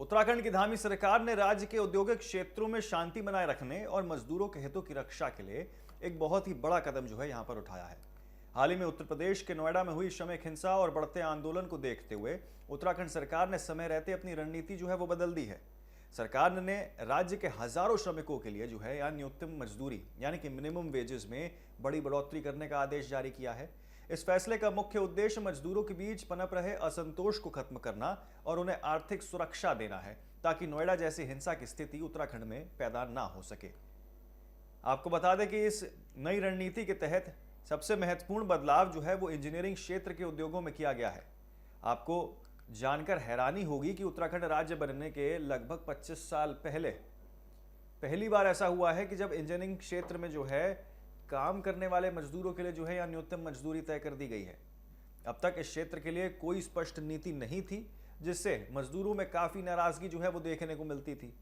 उत्तराखंड की धामी सरकार ने राज्य के औद्योगिक क्षेत्रों में शांति बनाए रखने और मजदूरों के हितों की रक्षा के लिए एक बहुत ही बड़ा कदम जो है यहां पर उठाया है। हाल ही में उत्तर प्रदेश के नोएडा में हुई श्रमिक हिंसा और बढ़ते आंदोलन को देखते हुए उत्तराखंड सरकार ने समय रहते अपनी रणनीति जो है वो बदल दी है। सरकार ने राज्य के हजारों श्रमिकों के लिए जो है या न्यूनतम मजदूरी यानी कि मिनिमम वेजेस में बड़ी बढ़ोतरी करने का आदेश जारी किया है। इस फैसले का मुख्य उद्देश्य मजदूरों के बीच पनप रहे असंतोष को खत्म करना और उन्हें आर्थिक सुरक्षा देना है, ताकि नोएडा जैसी हिंसा की स्थिति उत्तराखंड में पैदा ना हो सके। आपको बता दें कि इस नई रणनीति के तहत सबसे महत्वपूर्ण बदलाव जो है वो इंजीनियरिंग क्षेत्र के उद्योगों में किया गया है। आपको जानकर हैरानी होगी कि उत्तराखंड राज्य बनने के लगभग 25 साल पहले पहली बार ऐसा हुआ है कि जब इंजीनियरिंग क्षेत्र में जो है काम करने वाले मजदूरों के लिए जो है या न्यूनतम मजदूरी तय कर दी गई है। अब तक इस क्षेत्र के लिए कोई स्पष्ट नीति नहीं थी, जिससे मजदूरों में काफी नाराजगी जो है वो देखने को मिलती थी।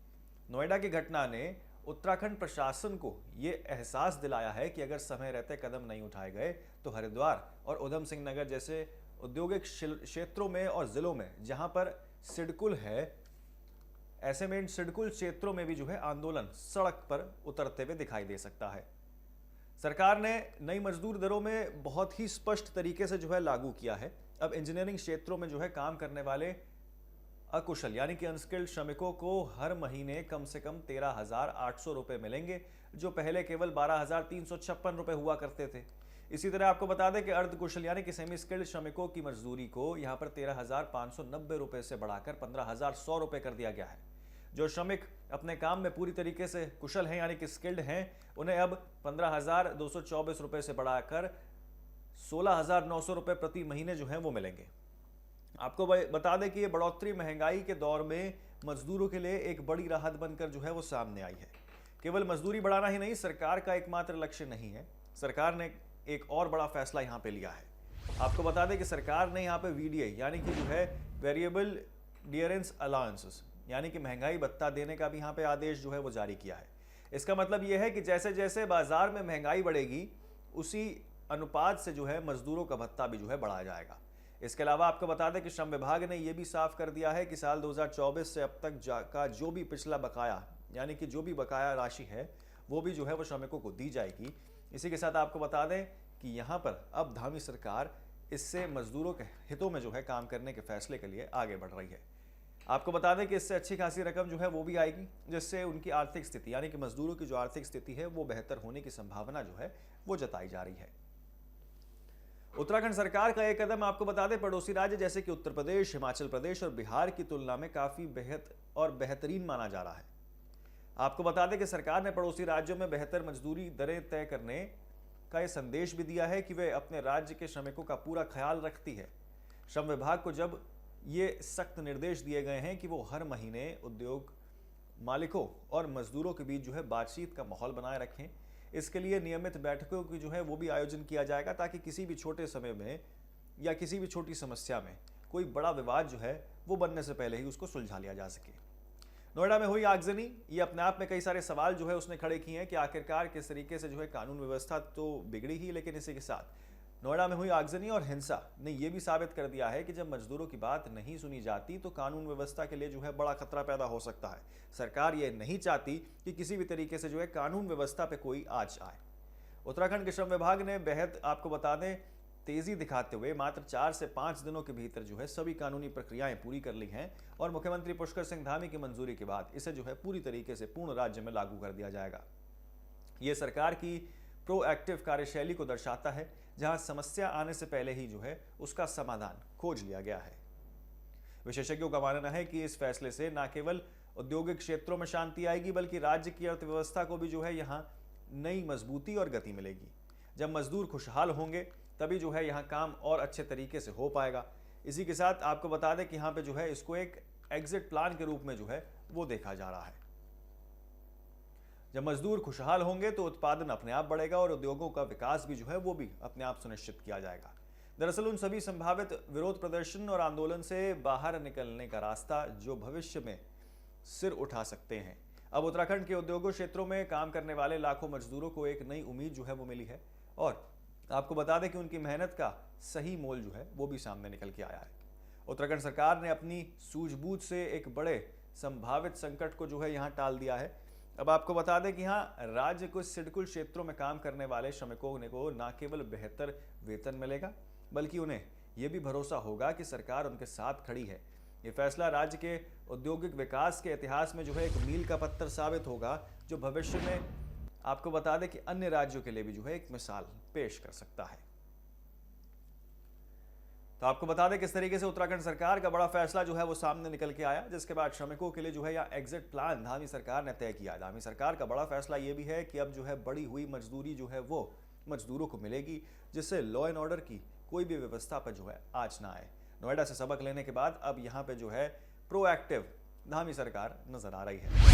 नोएडा की घटना ने उत्तराखंड प्रशासन को यह एहसास दिलाया है कि अगर समय रहते कदम नहीं उठाए गए तो हरिद्वार और उधम सिंह नगर जैसे औद्योगिक क्षेत्रों में और जिलों में जहां पर सिडकुल है, ऐसे में इन सिडकुल क्षेत्रों में भी जो है आंदोलन सड़क पर उतरते हुए दिखाई दे सकता है। सरकार ने नई मजदूर दरों में बहुत ही स्पष्ट तरीके से जो है लागू किया है। अब इंजीनियरिंग क्षेत्रों में जो है काम करने वाले अकुशल यानी कि अनस्किल्ड श्रमिकों को हर महीने कम से कम 13,800 रुपए मिलेंगे, जो पहले केवल 12,356 रुपए हुआ करते थे। इसी तरह आपको बता दें कि अर्धकुशल यानी कि सेमी स्किल्ड श्रमिकों की मजदूरी को यहां पर 13,590 रुपए से बढ़ाकर 15,100 रुपए कर दिया गया है। जो श्रमिक अपने काम में पूरी तरीके से कुशल हैं यानी कि स्किल्ड हैं, उन्हें अब 15,224 रुपए से बढ़ाकर 16,900 रुपए प्रति महीने जो है वो मिलेंगे। आपको बता दें कि ये बढ़ोतरी महंगाई के दौर में मजदूरों के लिए एक बड़ी राहत बनकर जो है वो सामने आई है। केवल मजदूरी बढ़ाना ही नहीं सरकार का एकमात्र लक्ष्य नहीं है। सरकार ने एक और बड़ा फैसला यहाँ पे लिया है। आपको बता दें कि सरकार ने यहाँ पे वीडीए यानी कि जो है वेरिएबल डियरेंस अलाउंसेस यानी कि महंगाई भत्ता देने का भी यहाँ पे आदेश जो है वो जारी किया है। इसका मतलब यह है कि जैसे जैसे बाजार में महंगाई बढ़ेगी उसी अनुपात से जो है मजदूरों का भत्ता भी जो है बढ़ाया जाएगा। इसके अलावा आपको बता दें कि श्रम विभाग ने यह भी साफ कर दिया है कि साल 2024 से अब तक का जो भी पिछला बकाया यानी कि जो भी बकाया राशि है वो भी जो है वो श्रमिकों को दी जाएगी। इसी के साथ आपको बता दें कि यहाँ पर अब धामी सरकार इससे मजदूरों के हितों में जो है काम करने के फैसले के लिए आगे बढ़ रही है। आपको बता दें कि इससे अच्छी खासी रकम जो है वो भी आएगी, जिससे उनकी आर्थिक स्थिति यानी कि मजदूरों की जो आर्थिक स्थिति है वो बेहतर होने की संभावना जो है वो जताई जा रही है। उत्तराखंड सरकार का यह कदम आपको बता दें पड़ोसी राज्य जैसे कि उत्तर प्रदेश, हिमाचल प्रदेश और बिहार की तुलना में काफी बेहतरीन माना जा रहा है। आपको बता दें कि सरकार ने पड़ोसी राज्यों में बेहतर मजदूरी दरें तय करने का यह संदेश भी दिया है कि वे अपने राज्य के श्रमिकों का पूरा ख्याल रखती है। श्रम विभाग को जब ये सख्त निर्देश दिए गए हैं कि वो हर महीने उद्योग मालिकों और मजदूरों के बीच जो है बातचीत का माहौल बनाए रखें। इसके लिए नियमित बैठकों की जो है वो भी आयोजन किया जाएगा, ताकि किसी भी छोटे समय में या किसी भी छोटी समस्या में कोई बड़ा विवाद जो है वो बनने से पहले ही उसको सुलझा लिया जा सके। नोएडा में हुई आगजनी ये अपने आप में कई सारे सवाल जो है उसने खड़े किए हैं कि आखिरकार किस तरीके से जो है कानून व्यवस्था तो बिगड़ी ही, लेकिन इसी के साथ नोएडा में हुई आगजनी और हिंसा ने यह भी साबित कर दिया है कि जब मजदूरों की बात नहीं सुनी जाती तो कानून व्यवस्था के लिए जो है बड़ा खतरा पैदा हो सकता है। सरकार ये नहीं चाहती कि किसी भी तरीके से जो है कानून व्यवस्था पे कोई आंच आए। उत्तराखंड के श्रम विभाग ने बेहद आपको बता दें तेजी दिखाते हुए मात्र 4 से 5 दिनों के भीतर जो है सभी कानूनी प्रक्रियाएं पूरी कर ली हैं और मुख्यमंत्री पुष्कर सिंह धामी की मंजूरी के बाद इसे जो है पूरी तरीके से पूर्ण राज्य में लागू कर दिया जाएगा। ये सरकार की प्रोएक्टिव कार्यशैली को दर्शाता है, जहां समस्या आने से पहले ही जो है उसका समाधान खोज लिया गया है। विशेषज्ञों का मानना है कि इस फैसले से न केवल औद्योगिक क्षेत्रों में शांति आएगी बल्कि राज्य की अर्थव्यवस्था को भी जो है यहाँ नई मजबूती और गति मिलेगी। जब मजदूर खुशहाल होंगे तभी जो है यहाँ काम और अच्छे तरीके से हो पाएगा। इसी के साथ आपको बता दें कि यहाँ पे जो है इसको एक एग्जिट प्लान के रूप में जो है वो देखा जा रहा है। जब मजदूर खुशहाल होंगे तो उत्पादन अपने आप बढ़ेगा और उद्योगों का विकास भी जो है वो भी अपने आप सुनिश्चित किया जाएगा। दरअसल उन सभी संभावित विरोध प्रदर्शन और आंदोलन से बाहर निकलने का रास्ता जो भविष्य में सिर उठा सकते हैं। अब उत्तराखंड के उद्योगों क्षेत्रों में काम करने वाले लाखों मजदूरों को एक नई उम्मीद जो है वो मिली है और आपको बता दें कि उनकी मेहनत का सही मोल जो है वो भी सामने निकल के आया है। उत्तराखंड सरकार ने अपनी सूझबूझ से एक बड़े संभावित संकट को जो है यहाँ टाल दिया है। अब आपको बता दें कि हाँ, राज्य कुछ सिडकुल क्षेत्रों में काम करने वाले श्रमिकों को न केवल बेहतर वेतन मिलेगा, बल्कि उन्हें यह भी भरोसा होगा कि सरकार उनके साथ खड़ी है। ये फैसला राज्य के औद्योगिक विकास के इतिहास में जो है एक मील का पत्थर साबित होगा, जो भविष्य में आपको बता दें कि अन्य राज्यों के लिए भी जो है एक मिसाल पेश कर सकता है। तो आपको बता दें किस तरीके से उत्तराखंड सरकार का बड़ा फैसला जो है वो सामने निकल के आया, जिसके बाद श्रमिकों के लिए जो है या एग्जिट प्लान धामी सरकार ने तय किया। धामी सरकार का बड़ा फैसला ये भी है कि अब जो है बढ़ी हुई मजदूरी जो है वो मजदूरों को मिलेगी, जिससे लॉ एंड ऑर्डर की कोई भी व्यवस्था पर जो है आज ना आए। नोएडा से सबक लेने के बाद अब यहाँ पे जो है प्रोएक्टिव धामी सरकार नजर आ रही है।